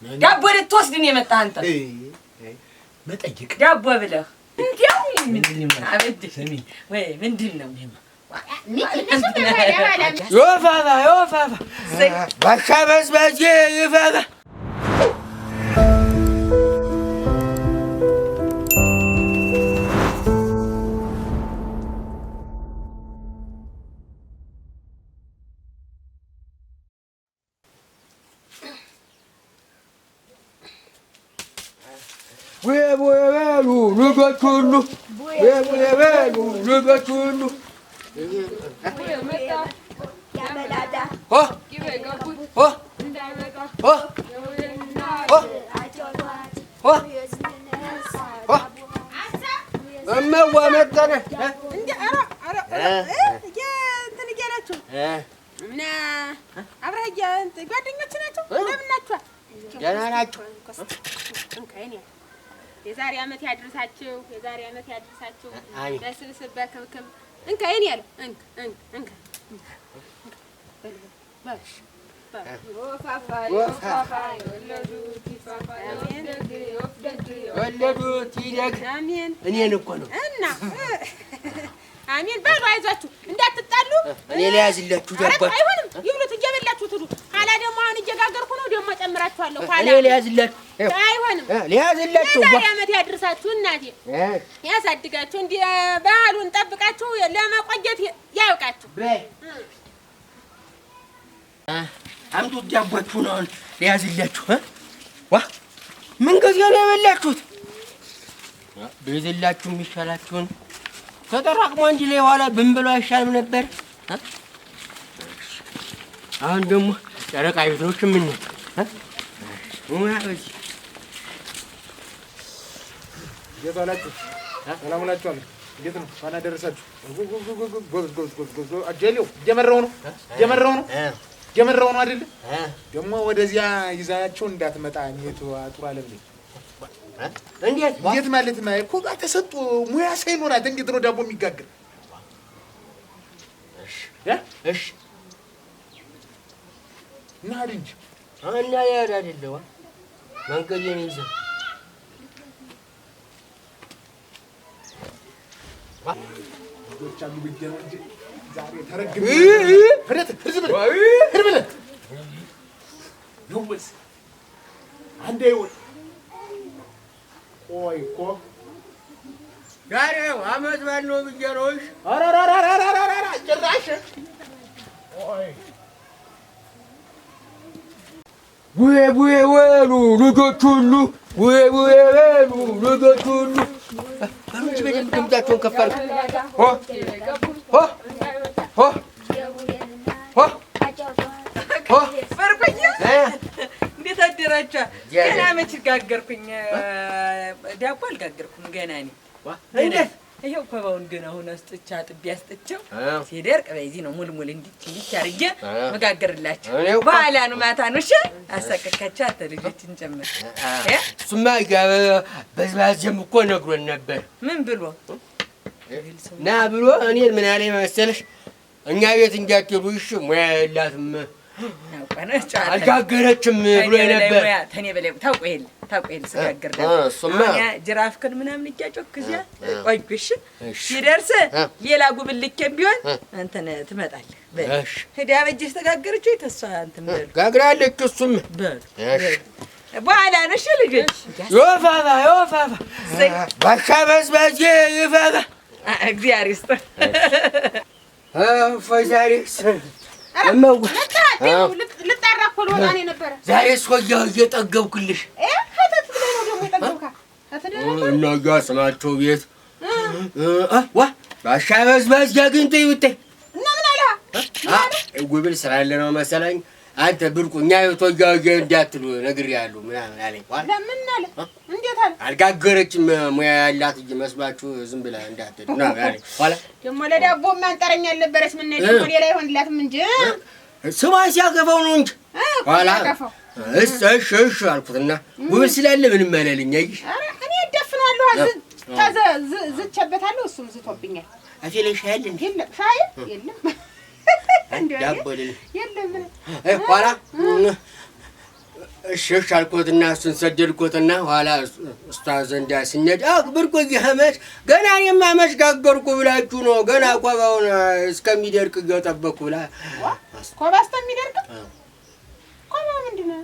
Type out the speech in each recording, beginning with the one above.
ዳቦ ልትወስድ ነው የመጣህ አንተ? መጠየቅ ዳቦ ብለህ እንዲያው አበድ ስሚ ወይ ምንድን ነው يوفا بشابس بجي يوفا ويبو نقتلو ويبو نقتلو የዛሬ አመት ያድርሳችሁ የዛሬ አመት ያድርሳችሁ በስብስብ በክብክብ እንካ የኔ ያለው እንካ ባሽ ወለዱት ይደግ አሜን እኔን እኮ ነው እና አሜን በሉ አይዟችሁ እንዳትጣሉ እኔ ሊያዝላችሁ ዳቦ አይሆንም ይብሉት እየበላችሁ ትሉ ኋላ ደግሞ አሁን እየጋገርኩ ነው ደግሞ ጨምራችኋለሁ ኋላ እኔ ሊያዝላችሁ አይሆንም ሊያዝላችሁ ዛሬ አመት ያድርሳችሁ እናቴ ያሳድጋችሁ እንዲህ ባህሉን ጠብቃችሁ ለማቆየት ያውቃችሁ በይ አምጡት ዳቦቹን አሁን ሊያዝላችሁ ዋ ምን ጊዜ ነው የበላችሁት ብይዝላችሁ የሚሻላችሁን ተጠራቅሞ እንጂ ላይ ኋላ ብንብሎ አይሻልም ነበር አሁን ደግሞ ጨረቃ ቤቶች ምን የታላችሁ ሰላም ናችሁ አለ እንዴት ነው ማና ደረሳችሁ ጎዝ አጀሌው ጀመረው ነው አይደል ደግሞ ወደዚያ ይዛያቸው እንዳትመጣ እኔቱ አጥሩ አለብኝ እንዴት ማለት ነው እኮ ጋር ተሰጡ ሙያ ሳይኖራት እንዴት ነው ዳቦ የሚጋገር እሺ ናድ እንጂ እና ያዳ አይደለም መንገዴን ይዘ ዶቻሉ ቢገና እንጂ ዛሬ ተረግም ፍረት ህዝብ ይወስ አንዴ ይወስ ቆይ እኮ ዛሬው አመት ባለው ብየሮሽ አራራራራራራ ጭራሽ ቡዬ ወሉ ልጆች ሁሉ ቡዬ ወሉ ልጆች ሁሉ አንቺ በደንብ ድምጻቸውን ከፍ አድርጉ እንዴት አደራችሁ? ገና መች ጋገርኩኝ ዳቦ አልጋገርኩም ገና እኔ እንዴት ይሄው ኮባውን ገና አሁን አስጥቻ ጥቤ አስጥቼው ሲደርቅ በዚህ ነው ሙልሙል እንዲች አርጌ መጋገርላችሁ በኋላ ነው ማታ ነው እሺ አሰከካቻ ተልጆችን ጨምር እሱማ በዝባዝም እኮ ነግሮን ነበር ምን ብሎ ና ብሎ እኔን ምን ያለኝ መሰለሽ እኛ ቤት እንዲያትሉ እሺ ሙያ የላትም አልጋገረችም ብሎ ነበር ተኔ በላይ ታውቀው ስጋገር እሱማ ጅራፍከን ምናምን እያጮክ እዚያ ቆይሽ ሲደርስ ሌላ ጉብልኬም ቢሆን አንተን ትመጣለህ እሺ ሄዳ በጅሽ ተጋገረችው ተሷ አንተም በል ጋግራለች እሱም በል በኋላ ነው እሺ ልጅ ዮፋባ ባሻበስ ባጂ ይፋባ እግዚአብሔር ይስጥ ፈዛሪስ ልጣራ እኮ ልወጣ ነው የነበረ ዛሬ ሶያው እየጠገብኩልሽ ከተት ብለህ ነው ደግሞ የጠገብካ እና ጋስናቸው ቤት ዋ ባሻበስ ባጂ አግኝቶ ይውጣ እና ምን አለ ጉብል ስራ ያለ ነው መሰለኝ አንተ ብርቁ እኛ የቶያው እንዳትሉ ነግሬያለሁ ምናምን አለኝ ለምን አለ እንዴት አለ አልጋገረችም ሙያ ያላት መስሏችሁ ዝም ብላ እንዳትሉ ነው አለኝ ኋላ ደግሞ ለዳቦ ማንጠረኛ አልነበረች ምን ደግሞ ሌላ ይሆንላትም እንጂ ስሟን ሲያገፋው ነው እንጂ ኋላ እሺ አልኩትና ጉብል ስላለ ምንም አላለኝ አይሽ እኔ ደፍነዋለሁ ዝቸበታለሁ እሱም ዝቶብኛል አፌ ላይ ሻይ አለ እንዴ የለም ሻይ የለም ዳቦ የለም የለም ኋላ እሺ አልኩትና እሱን ሰደድኩትና ኋላ እሷ ዘንዳ ስንሄድ ብርቁ ይሄመሽ ገና እኔማ መች ጋገርኩ ብላችሁ ነው ገና ኮባውን እስከሚደርቅ እየጠበቅኩ ብላ ኮባ እስከሚደርቅ ኮባ ምንድን ነው?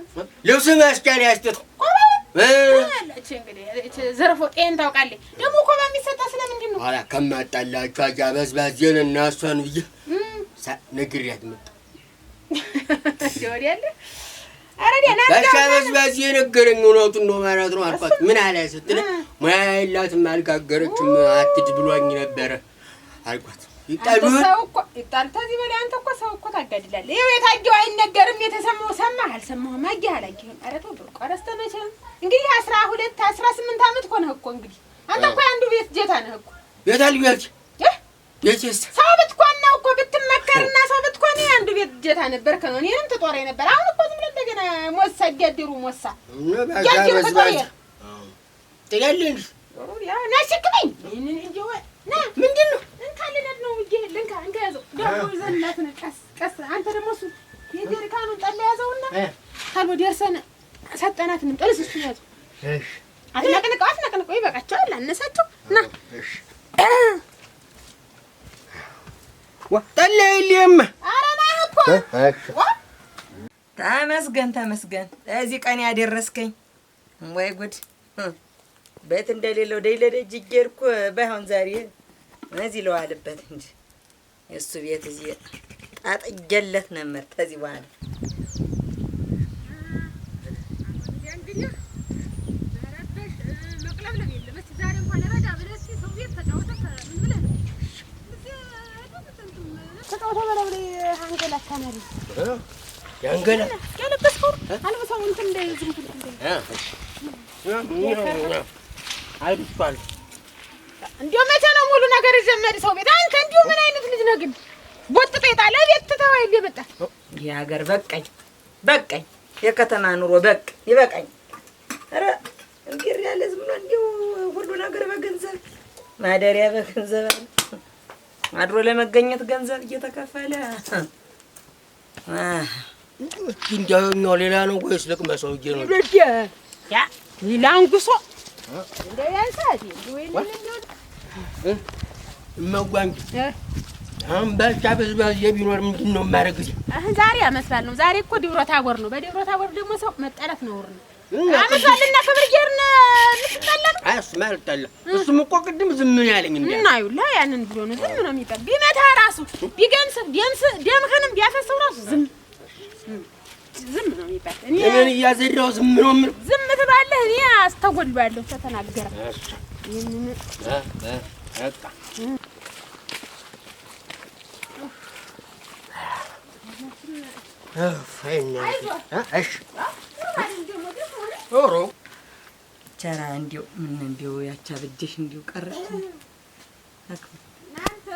ልብስ መስቀል ያስጥት ኮባ እቺ እንግዲህ ዘርፎ ጤን ታውቃለች። ደግሞ ኮባ የሚሰጣ ስለምንድን ነው? ኋላ ከማጣላችሁ አጃበዝባዜን እና እሷን ብዬ ነግሬያት መጣ ወዲያለ አረዲያና በሻበዝባዜ ነገረኝ። እውነቱን ነው ማለት ነው አልኳት። ምን አለ ስትል ሙያ የላትም አልጋገረችም አትድ ብሎኝ ነበረ አልኳት። ይጣል ተዚህ በላይ አንተ እኮ ሰው እኮ ታጋድላለህ። ይኸው የታየው አይነገርም። የተሰማው ሰማህ አልሰማህም አየህ አላየህም። ኧረ ተው ብርቁ ኧረ መቼ እንግዲህ 12 18 ዓመት እኮ ነህ እኮ እንግዲህ አንተ እኮ አንዱ ቤት ጀታ ነህ እኮ ቤታል ቤት የቼስ ሰው ብትኮን ነው እኮ ብትመከርና ሰው ብትኮን አንዱ ቤት ጀታ ነበርክ ነው። እኔንም ትጦረኝ ነበር። አሁን እኮ ዝም ብለህ እንደገና ሞሳ እያደሩ ሞሳ ያደሩ ተጦረኝ ትላለህ ያ ናሽክኝ እንዴው ና ምንድን ነው እንካለነት ነው ይሄ ልንካ እንካ ያዘው ደግሞ ይዘናት ነው ቀስ ቀስ አንተ ደግሞ እሱ የጀሪካኑን ጠላ ያዘውና ካልቦ ደርሰን ሰጠናት ምን ጠልስ እሱ ያዘው እሺ አትነቅንቀው ይበቃቸዋል አነሳቸው ና እሺ ጠላ የለም ኧረ ና እኮ ተመስገን እዚህ ቀን ያደረስከኝ ወይ ጉድ ቤት እንደሌለው ደይለደጅ እየሄድኩ ባይሆን ዛሬ እዚህ ለዋልበት እንጂ የእሱ ቤት እዚህ ጣጥጀለት ነበር። ከዚህ በኋላ ያንገላ ያለበስከው አልበሳው እንትን እንደ ዝም ብሎ አይብስቷል። እንዲሁ መቼ ነው ሙሉ ነገር ይዘመድ ሰው ቤት? አንተ እንዲሁ ምን አይነት ልጅ ነህ ግን? ቦጥጦ ይጣለ ቤት ተተዋይ ሊመጣ የሀገር በቃኝ የከተማ ኑሮ ይበቃኝ። ኧረ እንግዲህ ያለ ዝም ብሎ እንዲሁ ሁሉ ነገር በገንዘብ ማደሪያ በገንዘብ አድሮ ለመገኘት ገንዘብ እየተከፈለ እንዲያው ሌላ ነው ወይስ ለቅመሰው ነው? ያ ላንጉሶ እንደ ያንሳት ወይ እመጓኝ አሁን በሻበዝባዜ ቢኖር ምንድን ነው የማደርግ? ዛሬ አመስላል ነው። ዛሬ እኮ ደብረ ታቦር ነው። በደብረ ታቦር ደግሞ ሰው መጠላት ነውር ነው። አመስላልና ክብርጌርን ልትጠላም አስ ማልጠላ እሱም እኮ ቅድም ዝም ያለኝ እንዴ እና ይውላ ያንን ብሎ ነው ዝም ነው የሚጠል ቢመታ ራሱ ቢገንስ ደምህንም ቢያፈሰው ራሱ ዝም ነው የሚባል። እኔን እያዘራው ዝም ነው ምን ዝም ትባለህ? እኔ አስተጎልባለሁ ተተናገረ ይሄንን በቃ እሺ ኦሮ ቸራ እንዲው ያቻ በጀሽ እንዲው ቀረች እናንተ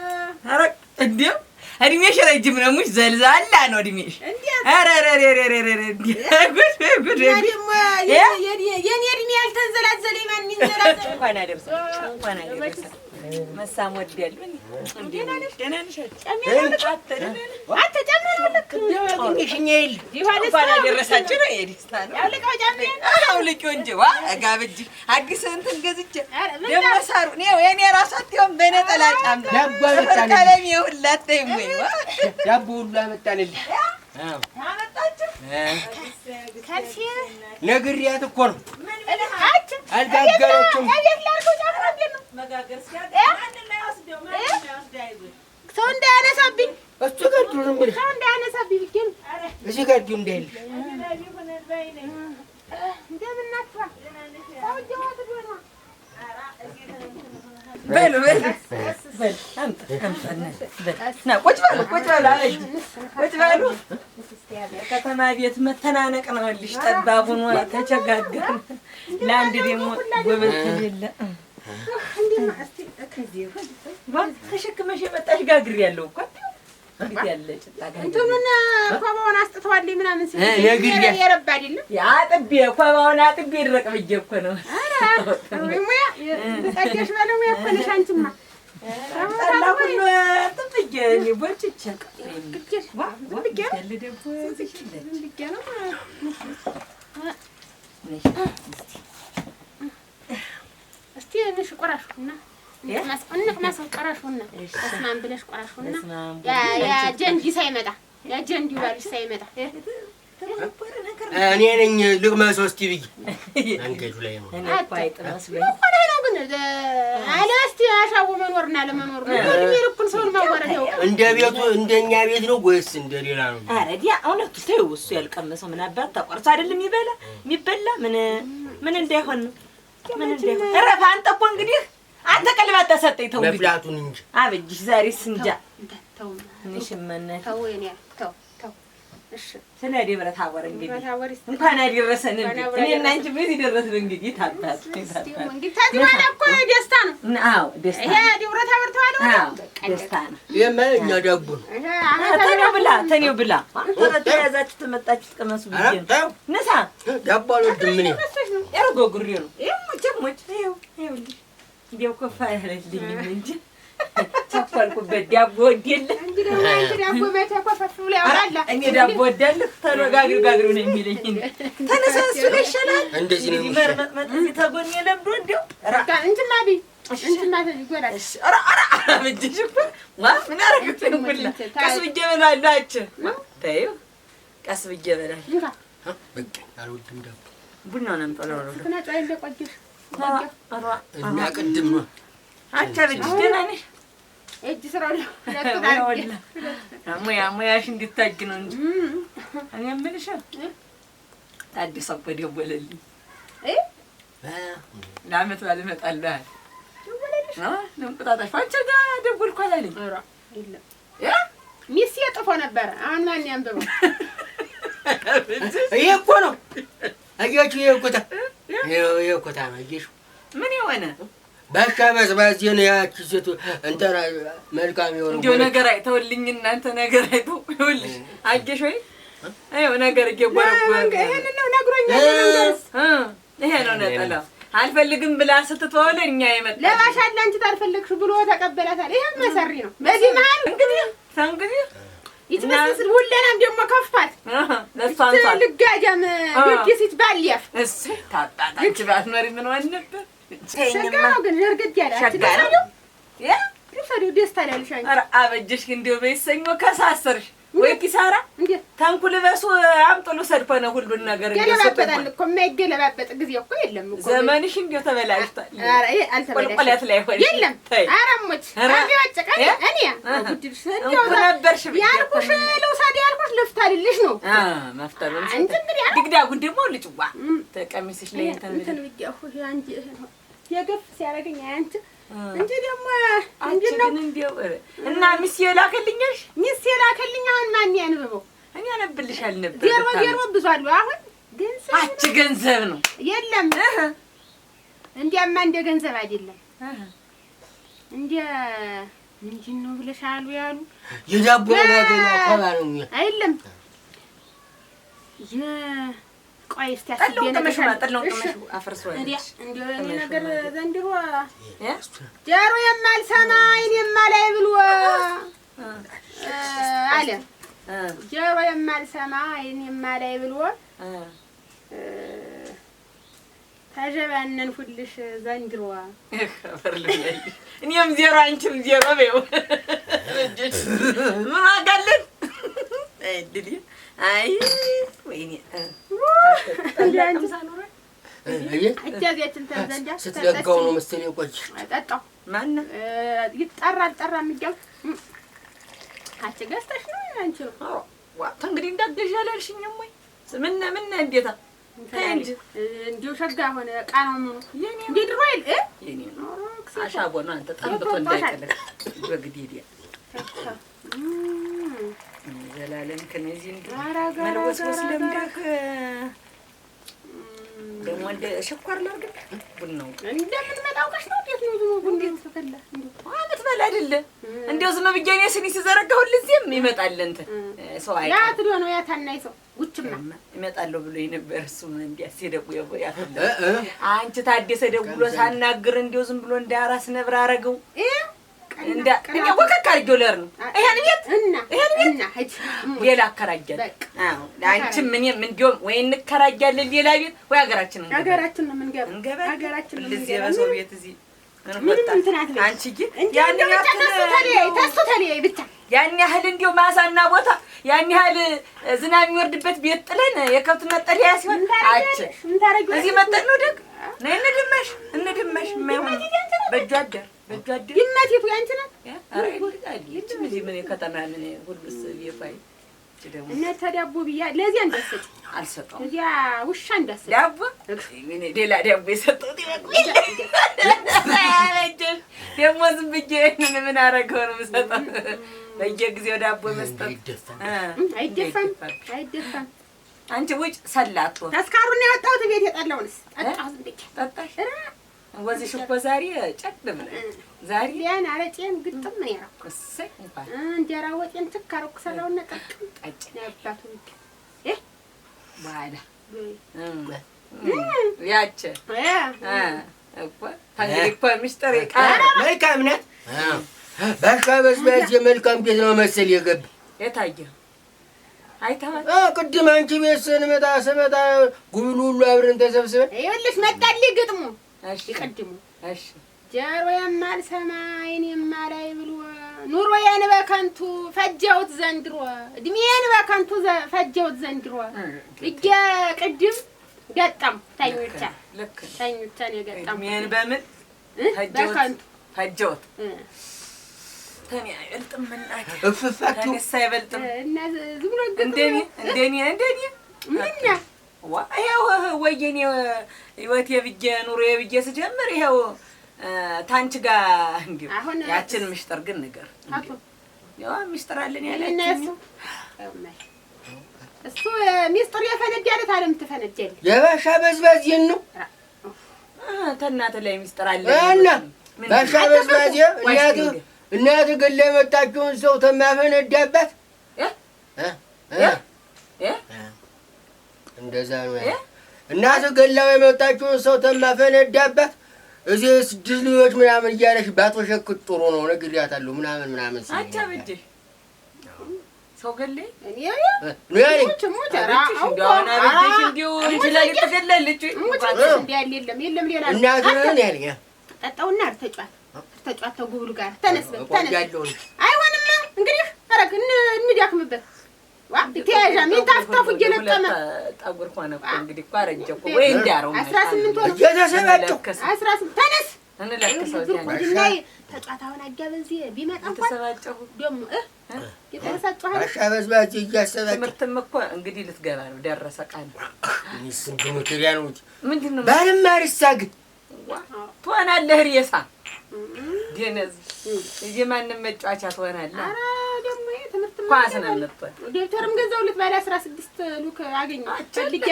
ኧረ እንዲው እድሜሽ ረጅም ነው ሙሽ ዘልዛላ ነው እድሜሽ። ኧረ ጉድ የኔ እድሜ ያልተንዘላዘለ ማን ይንዘላዘል? እንኳን አደረሰ መሳም ወዲያለሁ እንዴ ደህና ነሽ? አትጨምራለክ እንዴሽኝ ይል እንኳን አደረሳችሁ ነው የደስታ ነው ያልቀው ጫሜ አውልቂው እንጂ ዋ ጋብጅ አዲስ እንትን ገዝቼ ደግሞ ሳሩ ነው የኔ ራስ አትዮም በነጠላ ጫማ ከለም ይሁላት ተይሞይ ዋ ዳቦ ሁሉ አመጣንልኝ። አመጣችሁ ካልሲ ነግሬያት እኮ ነው አልጋገረችም። ሰው እንዳያነሳብኝ እሱ ጋር ነው እንግዲህ ሰው እንዳያነሳብኝ ብቻ ነው እዚህ ጋር ዲው እንዳይል እንደምናጥፋ ሰው ጀዋት ዶና በሉ ና ቁጭ በሉ አለሽ ቁጭ በሉ። ከተማ ቤት መተናነቅ ነው ልሽ ጠባቡን ተቸጋገር ለአንድ ደግሞ ጎበዝ የለ ተሸክመሽ የመጣሽ ጋግሬያለሁ እኮ እንዴት ያለ ጭጣ ጋር እንትኑን ኮባውን አስጥተዋልኝ ምናምን ሲል የረባ አይደለም ያጥቤ ኮባውን አጥቤ ድረቅ ብዬ እኮ ነው። ኧረ ሙያ ተቀደሽ ባለው ሙያ እኮ ነሽ አንቺማ ታላቁን ጥብዬ እኔ ቦጭቼ እስቲ እንሽ ቆራሹና እንቅመስ ቆራሹና እስማን ብለሽ ቆራሹና ያ ጀንዲ ሳይመጣ ያ ጀንዲ ባልሽ ሳይመጣ እኔ ነኝ ልቅመሰው እስቲ ብዬ አንገቱ ላይ ነው እኔ እኮ አይጥመስለኝ ነው ግን አለ እስቲ አሻው መኖርና ለመኖር ነው ልኩን ሰውን ማዋረድ ያው እንደ ቤቱ እንደኛ ቤት ነው ወይስ እንደሌላ ነው? ኧረ ዲያ እውነቱ ተይው። እሱ ያልቀመሰው ምን አባት ተቆርሶ አይደለም የሚበላ ምን እንዳይሆን ነው ምን እንዳይሆን እረፍ። አንተ እኮ እንግዲህ አንተ ቀልባት ተሰጠኝ ተው እንግዲህ መፍላቱን እንጂ አበጅሽ ዛሬስ እንጃ ተው እንሽመነ ተው እኔ ተው እሺ ስለ ደብረ ታቦር እንግዲህ እንኳን አደረሰን እንዴ እኔና አንቺ ቤት ይደረስን እንግዲህ ታጣት እንግዲህ ታዲያ እኮ ደስታ ነው። አዎ ደስታ ይሄ ደብረ ታቦር ተዋለው ደስታ ነው። የማኛ ዳቦ ነው። ተኔው ብላ ተያዛችሁ ተመጣችሁ ተቀመሱ ብዬ ነሳ ዳቦ አልወድም ምን ያርጎ ጉሪ ነው ሞች ይኸውልሽ እንዲያው ኮፋ ያለልኝ እንጂ ተፈልኩበት ዳቦ ወደለ እንግዲህ ዳቦ መታ ኮፈፍ ብሎ ያወራል። እኔ ዳቦ ወደለ ተረጋግሩ ነው የሚለኝ። ተነሳሱ ለሻላል እንደዚህ ነው መርመጥ ተጎን የለምዶ እንዴው እንትና ይጎራል። ኧረ አበጅሽ ማ ምን አረግት ነው ሁላ ቀስ ብዬ በላላችሁ ተይው ቀስ ብዬ በላል በቃ አልወድም ዳቦ ቡና ነው እንጠለው ነው ተናጫ እንደቆጅሽ እና ቅድም ነው አንተ ልጅ ደህና ነሽ? እጅ ስራው ያጥታል ሙያሽ እንድታጅ ነው እንጂ እኔ የምልሽ ታዲስ እኮ ደወለልኝ ለዓመት በዓል እመጣለሁ አለ። ለእንቁጣጣሽ አንቺ ጋር ደወልኩ አላለኝ። የለም ሚስቴ ጥፎ ነበረ። አሁን ማን ያንብበው? ይሄ እኮ ነው አያችሁ። ይሄ እኮ ታማየሽ ምን የሆነ ባሻ በዝባዝ ነው ያቺ ሴት እንተራ መልካም ይሆን እንዴ ነገር አይተውልኝ እናንተ ነገር አይተው ይኸውልሽ አየሽ ወይ አይው ነገር እየጎረጎረ ይሄን ነው ነግሮኛል። ይሄ ነው ነጠላ አልፈልግም ብላ ስትተወለ እኛ የመጣ ለማሻል አንቺ ታልፈልግሽ ብሎ ተቀበላታል። ይሄ መሰሪ ነው። በዚህ መሃል እንግዲህ ይትመስል ሁለናም ደግሞ ከፍቷት ለሷንቷል ልጋጃም ዲሲት ባልያፍ እስ ታጣጣች ባስ መሪ ምን ሆነ ነበር ሸጋው ግን እርግጥ ያለ ሸጋው ያ ይፈሪው ደስታ ያለሽ አንቺ ኧረ አበጀሽ እንደው በይሰኞ ከሳሰርሽ ወይ ኪሳራ እንዴ ታንኩል በሱ አምጥሉ ሰድፈነ ሁሉን ነገር ገለባበጣል እኮ የማይገለባበጥ ጊዜ እኮ የለም እኮ ዘመንሽ እንደው ተበላሽቷል። ኧረ ይሄ አልተበላሽም ቆልቆለት ላይ ሆነ የለም አራሞች አቢያጨቀኝ እኔ ጉድሽ እንደው ነበርሽ ያልኩሽ ለውሳዴ ያልኩሽ ልፍታልልሽ ነው መፍታል ነው አንቺ እንግዲህ ድግዳጉን ደግሞ ልጭዋ ተቀሚስሽ ላይ እንትን ብያሁ አንቺ የገፍ ሲያረገኝ አንቺ እንጂ ደግሞ እንዴው እና ሚስ የላከልኝሽ ሚስ የላከልኝ አሁን ማን ያንብበው? እኔ አነብልሻል ነበር። ዜሮ ብዙአሉ አሁን ገንዘብ አቺ ገንዘብ ነው የለም እንዲያማ እንደ ገንዘብ አይደለም እንደ ምንድን ነው ብለሻሉ ያሉ የዳቦ ነገር አቀባሉ አይደለም ቆይ እስቲ አስቤ ጠላው ተመሽ አፈርሷል እንዴ ነገር ዘንድሮ ጀሮ የማልሰማ አይን የማላይ ብሎ አለ ጀሮ የማልሰማ አይን የማላይ ብሎ ታጀባነን ሁልሽ ዘንድሮ አፈርልኝ እኔም ዜሮ አንቺም ዜሮ በይው ምን አጋለን አይድሊ አይ ወይኔ አንቺ ሳኖረ እጃዚያችን ተዘንጃ ስትለጋው ነው መሰለኝ ቆይ ጠጣው ማን ይጣራል ጠራ የሚያው አቺ ገዝተሽ ነው አንቺ ዋ እንግዲህ እንዳገሽ ያላልሽኝም ወይ ምን እንዴታ እንጂ እንዲው ሸጋ ሆነ ቃናው ነው የኔ እንዴ ድሮይል የኔ ነው አሻቦ ነው አንተ ጠምጥቶ እንዳይቀለቅ በግዲዲያ ዘላለም ከነዚህ መልወስወስ ለምዳክ ደግሞ እንደ ሸኳር ላርግ ቡናው እንደምን መጣውቀሽ ነው እንዴት ነው ዝም ቡንዴ ተፈላ አመት በላ አይደለ እንደው ዝም ብዬኔ ስኒ ሲዘረጋው ለዚህም ይመጣል እንትን ሰው አይ ያ ትዶ ነው ያ ታናይ ሰው ጉችማ ይመጣል ብሎ የነበር እሱ እንዲያስ ይደቡ ያፈለ አንቺ ታደሰ ደውሎ ሳናግር እንደው ዝም ብሎ እንዳራስ ነብር አረገው እንደ እኛ ወከክ አድርጌው ለር ነው ይሄን ቤት እና ሌላ አከራያለሁ። አዎ አንቺም እኔም እንደውም ወይ እንከራያለን ሌላ ቤት ወይ ሀገራችን ነው ሀገራችን ነው ለዚህ የበሰው ቤት እዚህ አንቺ ግን ያን ያህል እንደው ማሳና ቦታ ያን ያህል ዝናብ የሚወርድበት ቤት ጥለን የከብት መጠለያ ሲሆን አጭ እዚህ መጠን ነው ደግ ነይ እንደድመሽ ማይሆን በእጁ አደር ይመቲቱ ያንቺ ናት። እዚህ ምን ከተማ ምን ሁሉስ ይፋይ እና ተዳቦ ብያ ለዚያ እንዳሰጭ አልሰጠውም። እዚያ ውሻ እንዳሰጭ ዳቦ ምን ሌላ ዳቦ የሰጠው ደግሞ ዝም ብዬ ምን አደረገው ነው የምሰጠው? በየጊዜው ዳቦ መስጠት አይደፋም። አንቺ ውጭ ሰላቶ ተስካሩን ያወጣሁት ቤት የጠላውንስ ጠጣሁ። ዝም ብዬ ጠጣሽ ወዝሽ እኮ ዛሬ ጨቅ ብለሽ ዛሬ ያን አረቄን ግጥም ነው ያደረኩት። እሰይ እንኳን እንጀራ ወጤን ትክ አደረኩ። ሰላውና ጠቅም ጠጭ ያባቱ ባዳ ያቺ እኮ ታንግሪ እኮ ሚስጥር ይቃር መልካም ናት። ባሻ በዝባዝ የመልካም ቤት ነው መሰል የገባ የታየ አይተሃል? ቅድም አንቺ ቤት ስመጣ ጉብሉ ሁሉ አብረን ተሰብስበን ይኸውልሽ መጣልኝ ግጥሙ። እሺ ይቀድሙ እሺ ጆሮዬም አልሰማ ዓይኔም አላይ ብሎ ኑሮዬን በከንቱ ፈጀሁት ዘንድሮ እድሜዬን በከንቱ ፈጀሁት ዘንድሮ እጄ ቅድም ገጠም ተኝቻ ነው የገጠም እድሜዬን በምን በከንቱ ፈጀሁት ተኔ አይበልጥም እናቴ ተኔስ አይበልጥም እና ዝም ብሎ እንደኔ ምንኛ ይኸው ወየኔ ህይወቴ ብዬ ኑሮዬ ብዬ ስጀምር ይኸው ታንቺ ጋር እንዲሁ ያችን ምስጢር ግን ነገር ያው ምስጢር አለን ያላችሁ እሱ ምስጢር የፈነዳለት አለም ትፈነጃለች። የባሻ በዝባዝን ነው ተናተ ላይ ምስጢር አለ እና ባሻ በዝባዝ እናት ገለ የመጣችውን ሰው ተማፈነዳባት እንደዛ ነው። እናት ገላው የመጣችውን ሰው ተማፈነዳባት እዚህ ስድስት ልጆች ምናምን እያለሽ ባትወሸክት ጥሩ ነው ነግሬያታለሁ ምናምን ሲል አንቺ አብጂ ሰው ገለ እኔ ነው ያለኝ ሞት የለም ሌላ እናት ነው ያለኝ ጠጣውና ተጫዋት ተጉብሉ ጋር ተነስ አይሆንማ እንግዲህ አረግ እንዳክምበት ተያዣ ምን ታፍታፉ እየለቀመ ጠጉር ሆነ እኮ እንግዲህ እኮ አረጀ እኮ ወይ እንዳረው 18 ወር እየተሰባጨው 18 ተነስ እንለከሰው ላይ ተጫታውን አጋበዚ ቢመጣ እንኳን ተሰባጨው ደሞ የተሰባጨው አሻበዝባጅ እያሰባጨ ትምህርትም እኮ እንግዲህ ልትገባ ነው ደረሰ ቃል ስንት ሞተሪያ ነው ምንድነው ባልማርሳግ ትሆናለህ ሬሳ ደነዝ እዚህ ማንም መጫወቻ ትሆናለህ። አረ ደሞ ትምህርት ኳስ ነው ነበር ዶክተርም ገዛውልት ባለ 16 ሉክ አገኘው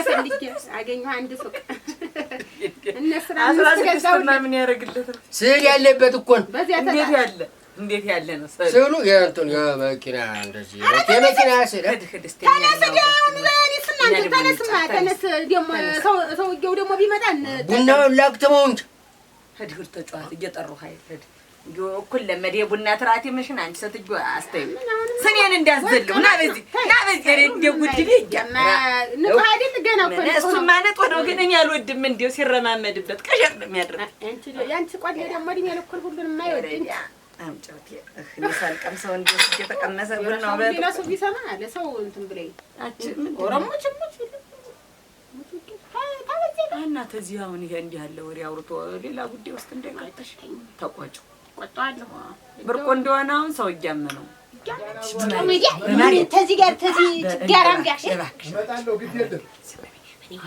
ፈልጌ አገኘው አንድ ሱቅ እነሱ 16 ምን ያደርግልህ ስዕል ያለበት እኮ ነው። እንዴት ያለ ነው ስዕሉ የእንትን የመኪና እንደዚህ የመኪና ስዕል ተነስ ደሞ ሰውዬው ደሞ ቢመጣ ቡናውን ላክተመው እንጂ ሄድ ተጫዋት እየጠሩ ኃይል እኩል ለመደ ቡና ትራቴ መሽን አንቺ ሰትጆ አስተዩ ስኔን እንዳስዘልው ና በዚህ እንደ ጉድል ነው አይደል ገና እኮ እሱ ማለት ነው። ግን እኔ አልወድም እንደው ሲረማመድበት ቀሸር የሚያድር ያንቺ ቆል ደግሞ ድኝ ለኩል ሁሉንም አይወድም አምጫውት ለሳልቀም ሰው እንደው ሲተቀመሰ ቡናው በሌላ ሰው ቢሰማ ለሰው እንትን ብለኝ አቺ ኦሮሞች እና ተዚህ አሁን ይሄ እንዲህ ያለ ወሬ አውርቶ ሌላ ጉዳይ ውስጥ እንደቀጠሽ ተቆጭ ቆጣለሁ ብርቆ እንደሆነ አሁን ሰው እያመነው ተዚህ ጋር ጋራም ጋር እመጣለሁ ግድ የለም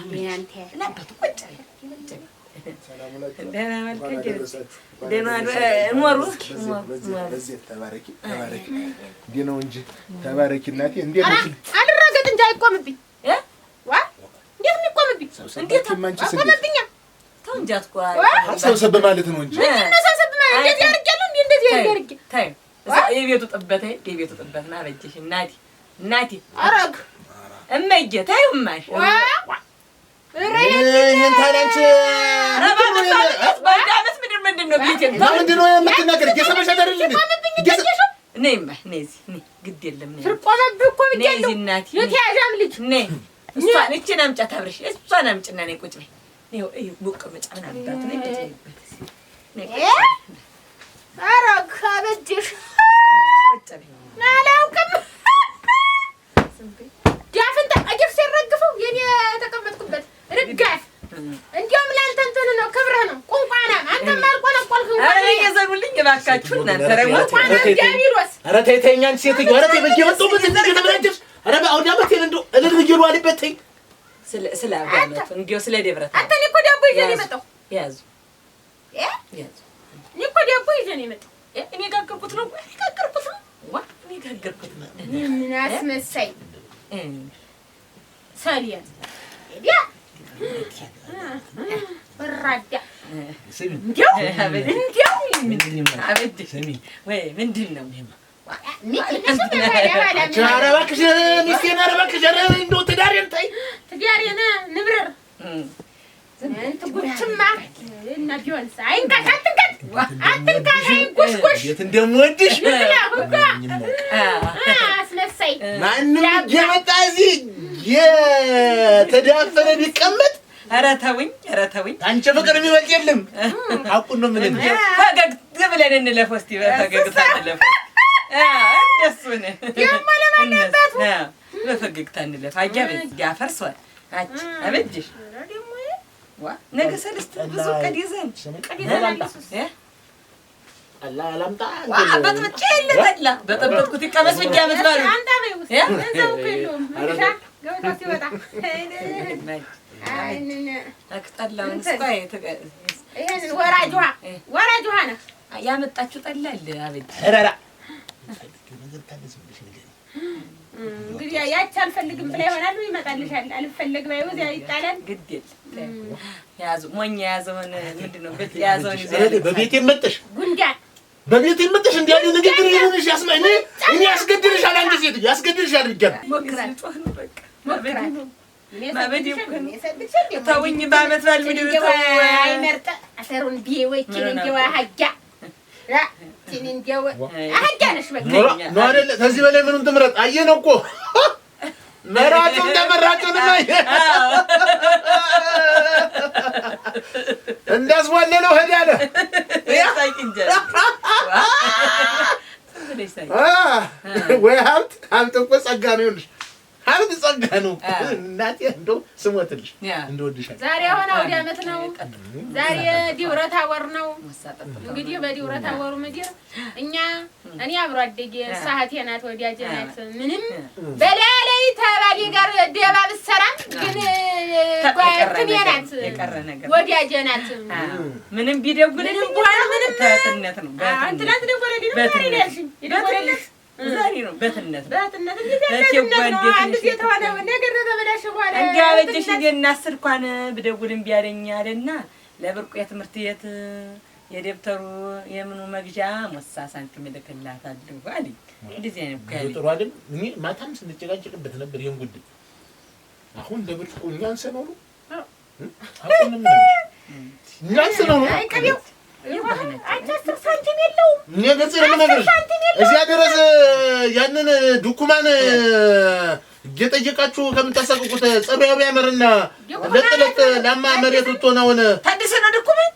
እኔ አንተ ለበት ቆጭ ደህና መልከ ደህና ኖሩ በዚህ ተባረኪ እንዴ ነው እንጂ ተባረኪ እናቴ እንዴ ነው አልረገጥ እንጂ አይቆምብኝ እንዴት ነው ቆምብኝ እንዴት ማንቺ ቆምብኛ ተው እንጂ አትቆይ ሰብሰብ ማለት ነው እንጂ ሰብሰብ ማለት እንደዚህ አድርጌያለሁ እንደዚህ አድርጌ ታይ የቤቱ ጥበት ና በጅሽ እናቴ አረግ እመዬ ታዩ ማሽ ይሄን ታላንቺ ባዳመት ምድር ምንድነው ቤቴ ምንድነው የምትናገር? እየሰማሽ አይደል እንዴ? ነይማ ነይ እዚህ ነይ። ግድ የለም ነይ። ፍርቆመብህ እኮ ብቻለሁ። እናቴ የትያዣም ልጅ ነይ። እሷን እቺን አምጫት አብረሽ እሷን አምጭና ነይ ቁጭ በይ። ይኸው ቡቅ መጫን አባት ነይ ቁጭ በይ። ኧረ ካበጀሽ ቁጭ በይ። አላውቅም። ዳፍን ተቀጅር ሲረግፈው የኔ ተቀመጥኩበት ርጋፍ እንዲያውም ለአንተ እንትን ነው ክብርህ ነው። ቁንቋና አንተ ማልቆለቆልክ እንኳን አረ የዘሩልኝ እባካችሁ እናንተ ረሞት ዲያብሎስ። ኧረ ተይ ተይ እኛን ሴትዮ ኧረ ተይ በየመጣሁበት እንዴ ተበላጀሽ። ኧረ በአውዳ መቴን እንደው እልል ብዬሽ አልበት ተይ ስለ አባመቱ እንዲያው ስለ ደብረት አንተ እኔ እኮ ዳቦ ይዤ ነው የመጣው። ያዙ ያዙ እኔ እኮ ዳቦ ይዤ ነው የመጣው። እኔ ጋገርኩት ነው እኔ ጋገርኩት ነው እኔ ጋገርኩት ነው። ምን አስመሳይ ሰሊያን ያ ወራዳ እንዲያው ወይ ምንድን ነው ኧረ እባክሽ ሚስቴን ኧረ እባክሽ ኧረ እንደው ትዳሬን ተይ ትዳሬን ንብረር እንትን ጉችማ እና ቢሆንስ አይንካሽ አትንካሽ ጉሽጉሽ የት እንደምወድሽ አስመሳይ ማንም እየመጣ እዚህ የተዳፈረ ቢቀመጥ ኧረ ተውኝ አንቺ ፍቅር የሚበልጥ የለም። ሐቁን ነው ምን እንዴ ፈገግ ብለን እንለፈው እስቲ በፈገግታ እንለፈው። እንደሱ ነው የማለማለበት በፈገግታ እንለፍ። ያፈርሷል አጭ አበጅሽ ነገ ሰለስት ብዙ ቀድ ይዘን አላ አላምጣ በጥብጬ ለጠላ በጠበጥኩት ይቀመስ ብቻ መስባሉ አንተ በይውስ እዛው ከሉም ምንሻ ገውታ ሲወጣ አይነነ አክጠላውን ስቃይ ይሄን ወራጅ ውሃ ነው ያመጣችሁ ጠላ አለ አበጅ ረራ እንግዲህ ያች አልፈልግም ብላ ይሆናል ይመጣልሻል። አልፈልግ ባይው እዚያ ይጣላል። ግድ የለም ያዙ ሞኝ ያዘውን ምንድነው በት ያዘውን ይዘህ በቤቴ መጥተሽ ጉንዳን በቤቴ መጥተሽ እንዲያለ ንግግር ይሉንሽ ያስማኝ እኔ ያስገድልሻል። አንድ ሴት ያስገድልሻል። ይገባ ሞክራል ጮህ ነው በቃ ሞክራል ማበዲ ተውኝ ባመት ባል ምን ይወጣ አይመርጥ አሰሩን ቢወይ እንዲዋ ሀጃ እንዲያው አሀጃነሽ በቃ ነው አይደል? ከዚህ በላይ ምኑን ትምረጥ? አየነው እኮ መራጩን ተመራጩን ማየ እንዳስዋለለው ሄዳለ ወይ ሀብት እኮ ጸጋ ነው። ይኸውልሽ ሀብት ጸጋ ነው። እናቴ እንደው ስሞትልሽ እንደወድሻል። ዛሬ አሁን አውደ ዓመት ነው። ዛሬ ዲብረ ታቦር ነው። እንግዲህ በዲብረ ታቦሩ ምድር እኔ አብሮ አደጌ ሳህቴ ናት ወዲያጄ ናት። ምንም በላይ ተባሌ ጋር ደባ ብትሰራም ግን ጓደኛ ናት ወዲያጄ ናት። ምንም ቢደውልልኝ ምንም በትነት ነው። ትናንት ደወለልኝ ዛሬ ነው ያልሽኝ የደወለልሽ ዛሬ ነው በትነት እንዴት አንድ የተሆነ ነገር ተበላሽ በኋላ እንዲያ በጅሽ እናስልኳን ብደውልም ቢያለኛልና ለብርቁ የትምህርት ቤት የደብተሩ የምኑ መግዣ ሞሳ ሳንቲም ልክላታለሁ አለኝ። እንደዚህ አይነት እኮ ያለኝ ጥሩ አይደል? እኔ ማታም ስንጨቃጨቅበት ነበር ይሄን ጉዳይ። አሁን ለብርቁ እኛን ሰነው አሁን ምን እኛን ሰነው አይቀበው አጭር ሳንቲም የለውም። እኔ ገጽ ለምነግርሽ እዚያ ድረስ ያንን ዱኩማን እየጠየቃችሁ ከምታሳቅቁት ጸባዩ ያመርና ለጥለጥ ላማ መሬት ወጥቶናውን ታደሰ ነው ዱኩማን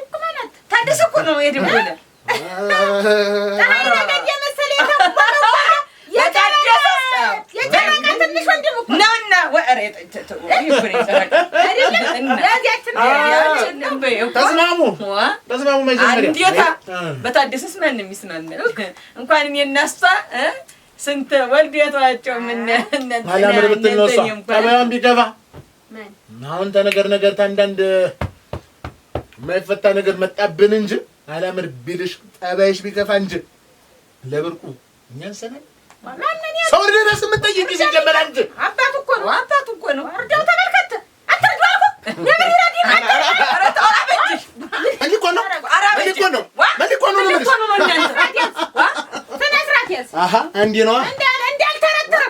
ዱኩማን ታደሰ እኮ ነው የደወለ ታዲያ መሰለ የታደሰ የጨረቃ ትንሽ ወንድም እኮ ነውና ወሬ ተስማሙ መጀመሪያ እንዴታ በታደሰስ ማን የሚስማማው እንኳን እኔ እና እሷ ስንት ወልድ የተዋቸው ምን አላምር ብትል ነው እሷ ጠባዩን ቢገባ አሁን ተነገር ታንዳንድ የማይፈታ ነገር መጣብን እንጂ አላምር ቢልሽ ጠባይሽ ቢከፋ እንጂ ለብርቁ እኛን ሰናል ሰው ድረስ የምትጠይቂ ሲጀመር አንቺ አባቱ እኮ ነው እርዳው ተመልከት አትርዳው ነበር ይራዲ አንዴ ነው እንዳልተረተረ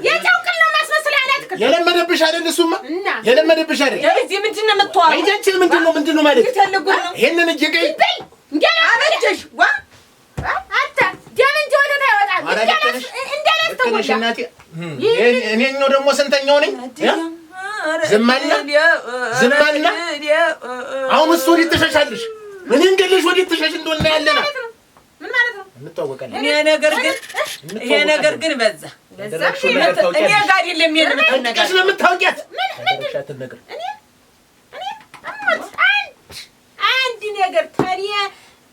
የጨውቅል ነው ማስመስል አላት የለመደብሽ አይደል? እሱማ የለመደብሽ አይደል? እዚህ ምንድን ነው የምትዋው? አይደል? ምንድን ነው ማለት? ይሄንን እየገይ እንዴ አበጀሽ ዋ አንተ ደምን ጆነ ታይወጣ እንዳላስተውልሽ እናቴ እኔኛው ደግሞ ስንተኛው ነኝ? ዝማና አሁን እሱ ወዲህ ትሸሻለሽ። እኔ እንገልሽ ወዲህ ትሸሽ እንደሆነ ያለና ምን ማለት ነው? እንተዋወቃለን። ይሄ ነገር ግን በዛ እኔ ጋር አይደለም የምትነጋገር ስለምታውቂያት ምንድን ነገር እኔ አንድ ነገር ታዲያ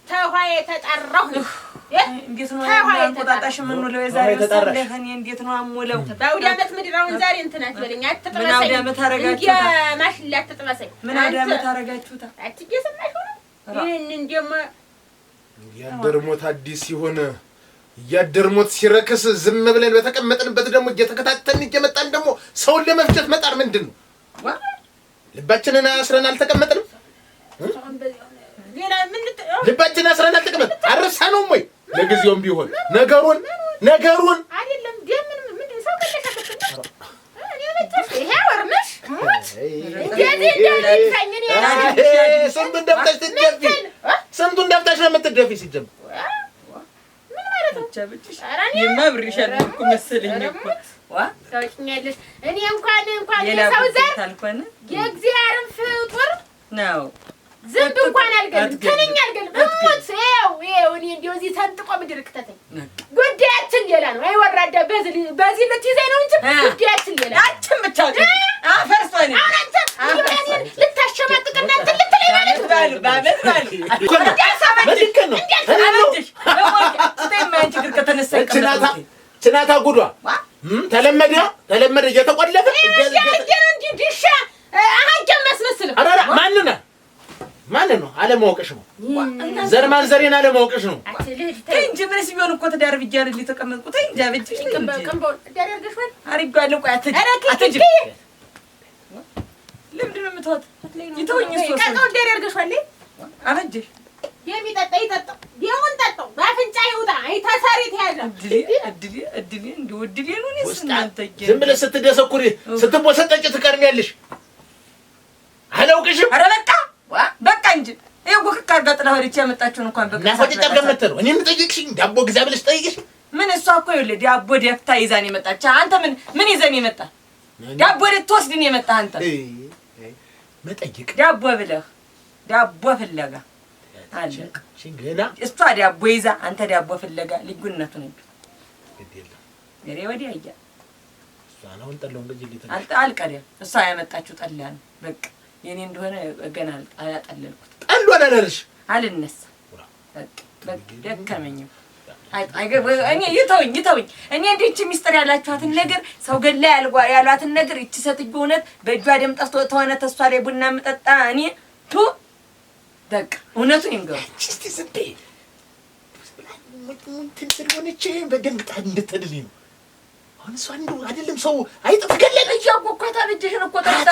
ተኋዬ ተጠራሁ እንዴት ነው አንቆጣጣሽ? ምን ነው የዛሬ ሰለፈን እንዴት ነው አሞለው? በአውደ ዓመት ምድራውን ዛሬ እንትን አትበለኝ፣ አትጥበሰኝ። ምን አውደ ዓመት አረጋችሁታ? ማሽላ አትጥበሰኝ። ምን አውደ ዓመት አረጋችሁታ? አትጀሰማሽ ሆነ ይሄንን ደግሞ ያደርሞት አዲስ ሲሆን ያደርሞት ሲረክስ ዝም ብለን በተቀመጥንበት ደግሞ እየተከታተልን እየመጣን ደግሞ ሰውን ለመፍጨት መጣር ምንድን ነው? ልባችንን አስረን አልተቀመጥንም? ልባችን አስረን አልተቀመጥንም? አረሳነውም ወይ? ለጊዜውም ቢሆን ነገሩን አይደለም ደምን ምንድን ሰው ከለከተከተ እኔ ለጥፍ ይሄ ወርምሽ ስንቱን ደብተሽ ነው የምትደፊ? ሲጀምር ምን ማለት ነው? የማብሪሻል እኮ መሰለኝ እኮ ታውቂኛለሽ። እኔ እንኳን የሰው ዘር የእግዚአብሔርን ፍጡር ነው ዝም እንኳን አልገልም፣ ትንኝ አልገልም። እሞት ይኸው እኔ እንደው እዚህ ተንጥቆ ምድር ከተተኝ ጉዳያችን ሌላ ነው። አይ ወራዳ በዚህ ልትይዘኝ ነው እንጂ ጉዳያችን ሌላ ነው። አንቺም ብቻ አፈርሶኝ አንተ ልታሸማቅቅና እንትን ልትለኝ ማለት ነው። ባበት ችናታ ጉዷ ተለመደ እየተቆለፈ እንጂ ድሻ አሃጀም መስመስል ማን ነው? አለማወቅሽ ነው። ዘር ማንዘሬን አለማወቅሽ ነው እንጂ ምንስ ቢሆን እኮ ትዳር ብቻ አይደል የተቀመጥኩት እንጂ አበጅሽ ቀንበው ትዳር ያርገሽዋል። አሪጋለሁ። ቆይ አትጅ ለምንድን ነው የምትወት? ይተውኝ እሱ ቀንበው ትዳር ያርገሽዋል። አበጅሽ የሚጠጣ ይጠጣው ቢሆን ጠጣው በአፍንጫ ይውጣ። አይታሳሪ ተያዘ እድሌ እንደው እድሌ ነው። እኔ ዝም ብለሽ ስትደሰኩሪ ስትቦሰጠጭ ትቀርሚያለሽ። አላውቅሽም። ኧረ በቃ እንጂ ይሄው ወክካ አርጋ ጥላ ወዲህ ያመጣችሁን እንኳን በቃ ናፈጭ ተገመተሩ። እኔን ጠይቅሽኝ ዳቦ ግዛ ብለሽ ጠይቅሽ። ምን እሷ እኮ ይኸውልህ ዳቦ ደፍታ ይዛን የመጣች። አንተ ምን ይዘን የመጣ ዳቦ ልትወስድን የመጣ አንተ መጠይቅ ዳቦ ብለህ ዳቦ ፍለጋ አለቅ ሽንገና እሷ ዳቦ ይዛ አንተ ዳቦ ፍለጋ ልዩነቱ ነው። ገሬ ወዲያ አያ እሷ ነው እንጠለው እንግዲህ ሊተል አልቀደም እሷ ያመጣችው ጠላ ነው በቃ የኔ እንደሆነ ገና አያጠለልኩት ጠሏን አላለሽ አልነሳ በቃ ደከመኝ። እኔ ይተውኝ እኔ እንዴት ሚስጥር ያላችኋትን ነገር ሰው ገላ ያሏትን ነገር እቺ ሰጥጆ እውነት በእጇ ደም ጠፍቶ ተሆነ ተሷ ላይ ቡና መጠጣ እኔ ቱ በቃ እውነቱን ይንገሩ። እስቲ ዝም በይ እንትን ስለሆነች በደንብ እንድትድልኝ ነው። አሁን እሷ እንደው አይደለም ሰው አይጥፍገለለ ያቆኳታ ልጅሽን እኮ ተጣጣ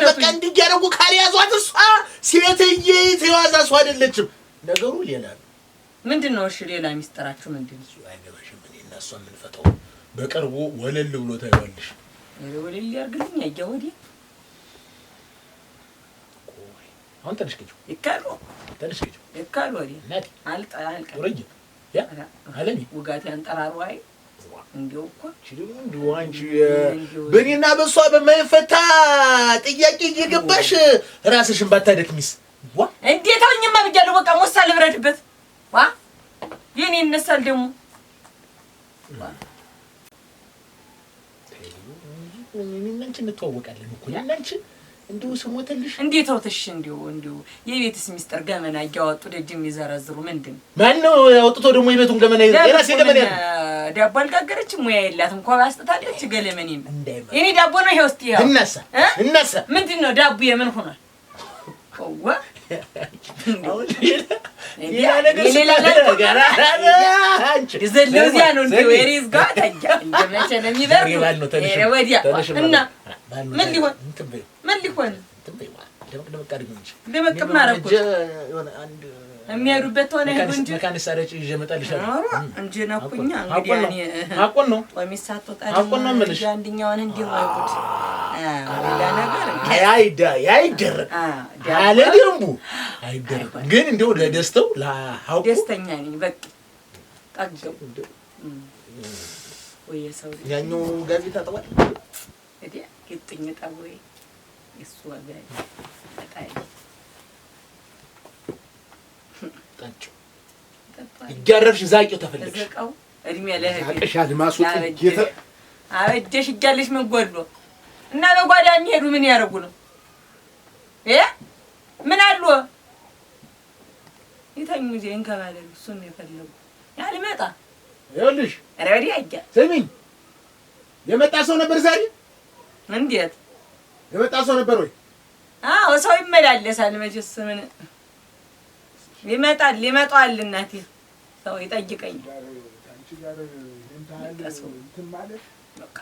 በቃ እንዲያረጉ ካሪያዟት እሷ ሴትዬ ተዋዛ እሷ አይደለችም። ነገሩ ሌላ ነው። ምንድነው? እሺ ሌላ ሚስጥራችሁ ምንድነው? አይገባሽም። እኔና እሷ የምንፈታው በቅርቡ ወለል ብሎ ታይዋለሽ። ወለል ያርግልኝ አያወዲ አሁን ተነሽከጁ ይካሉ ተነሽከጁ ይካሉ ወዲ ናቲ አልጣ ወረጅ ያ አለኝ ውጋት ያንጠራሩ አይ እንዴው እኮ እንዴው አንቺ በእኔና በሷ በማይፈታ ጥያቄ እየገባሽ ራስሽን ባታደክሚስ ዋ እንዴት አውኝማ ብያለሁ። በቃ ሞሳ ልብረድበት ዋ የኔ እነሳል ደግሞ ምን አንቺ እንተዋወቃለን እኮ እናንቺ እንደው ስሞተልሽ እንዴት አውጥሽ እንደው የቤትስ ሚስጥር ገመና እያወጡ ደጅ የሚዘረዝሩ ምንድን ማን ነው አውጥቶ ደግሞ የቤቱን ገመና የራሴ ገመና ዳቦ አልጋገረችም ሙያ የላትም እንኳን ባስጠታለች ገለመኔም የኔ ዳቦ ነው ይሄ ውስጥ ይሄ እነሳ ምንድነው ዳቦ የምን ሆኗል? ዋ ሌላ ነገር ጋራ አንቺ ዘለዚያ ነው እንደው የሪዝ ጋር ታጃ እንደመቼ ነው የሚበርድ ወዲያ እና ምን ሊሆን ደመቅ አድርገው እንጂ ደመቅ ማረኩ የሆነ አንድ የሚሄዱበት ሆነ ሄዱ እንጂ መካኒስ አረጭ ይዤ እመጣልሻለሁ እንጂ ነኩኛ እንግዲህ እኔ አቆን ነው ወሚሳት ወጣ አንደኛውን እንዲሁ አይቁት ሌላ ነገር አይደረግ አለ ደምቡ አይደረግ ግን እንደው ለደስተው ለሀው ደስተኛ ነኝ በቃ ጠግብ ወይ ሰው ያኛው ጋዜጣ ተጠዋል እዲ ግጥኝ ጠወይ እሱ አጋይ አጣይ ታንቹ ይጋረፍሽ ዛቂው ተፈልግሽ ዘቀው እድሜ ለህብ አቀሽ አድማሱ ጥይት አበጀሽ ይጋልሽ ምን ጎድሎ እና በጓዳ የሚሄዱ ምን ያረጉ ነው ምን አሉ ይተኙ ዜን ከባለሉ እሱን የፈለጉ ያልመጣ ይኸውልሽ ረዲ አጃ ስሚኝ የመጣ ሰው ነበር ዛሬ እንዴት የመጣ ሰው ነበር ወይ አዎ ሰው ይመላለሳል መቼስ ምን ሊመጣል እናቴ ሰው ይጠይቀኝ አንቺ ጋር እንትን ማለት በቃ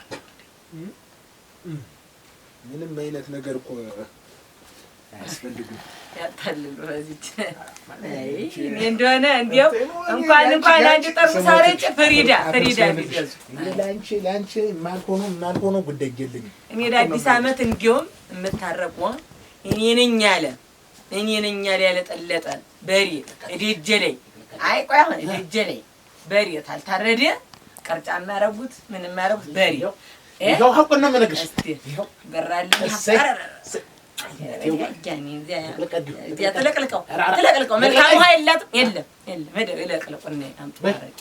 ምንም አይነት ነገር እኮ አያስፈልግም ያታልሉ በዚች እኔ እንደሆነ እንዲያው እንኳን አንድ ጠርሙስ አረጭ ፍሪዳ ቢገዙ ላንቺ ማልሆኖ ጉዳይ የለኝም እኔ ለአዲስ ዓመት እንዲያውም የምታረቀው እኔ ነኝ ያለ ጠለጠ በሬ እደጀ ላይ አይ ቆይ አሁን እደጀ ላይ በሬ ታልታረደ ቀርጫ የሚያረጉት ምን የሚያረጉት በሬ ይኸው ሀቁን ነው የምነግርሽ ይኸው በራልን ሀፈረ ተለቅልቀው መልካም ውሃ የለም መደብ ይለቅልቁና አምጡ ማረጭ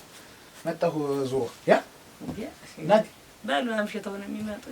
መጣሁ ዞ ያ ናት በሉ አምሽተው ነው የሚመጡ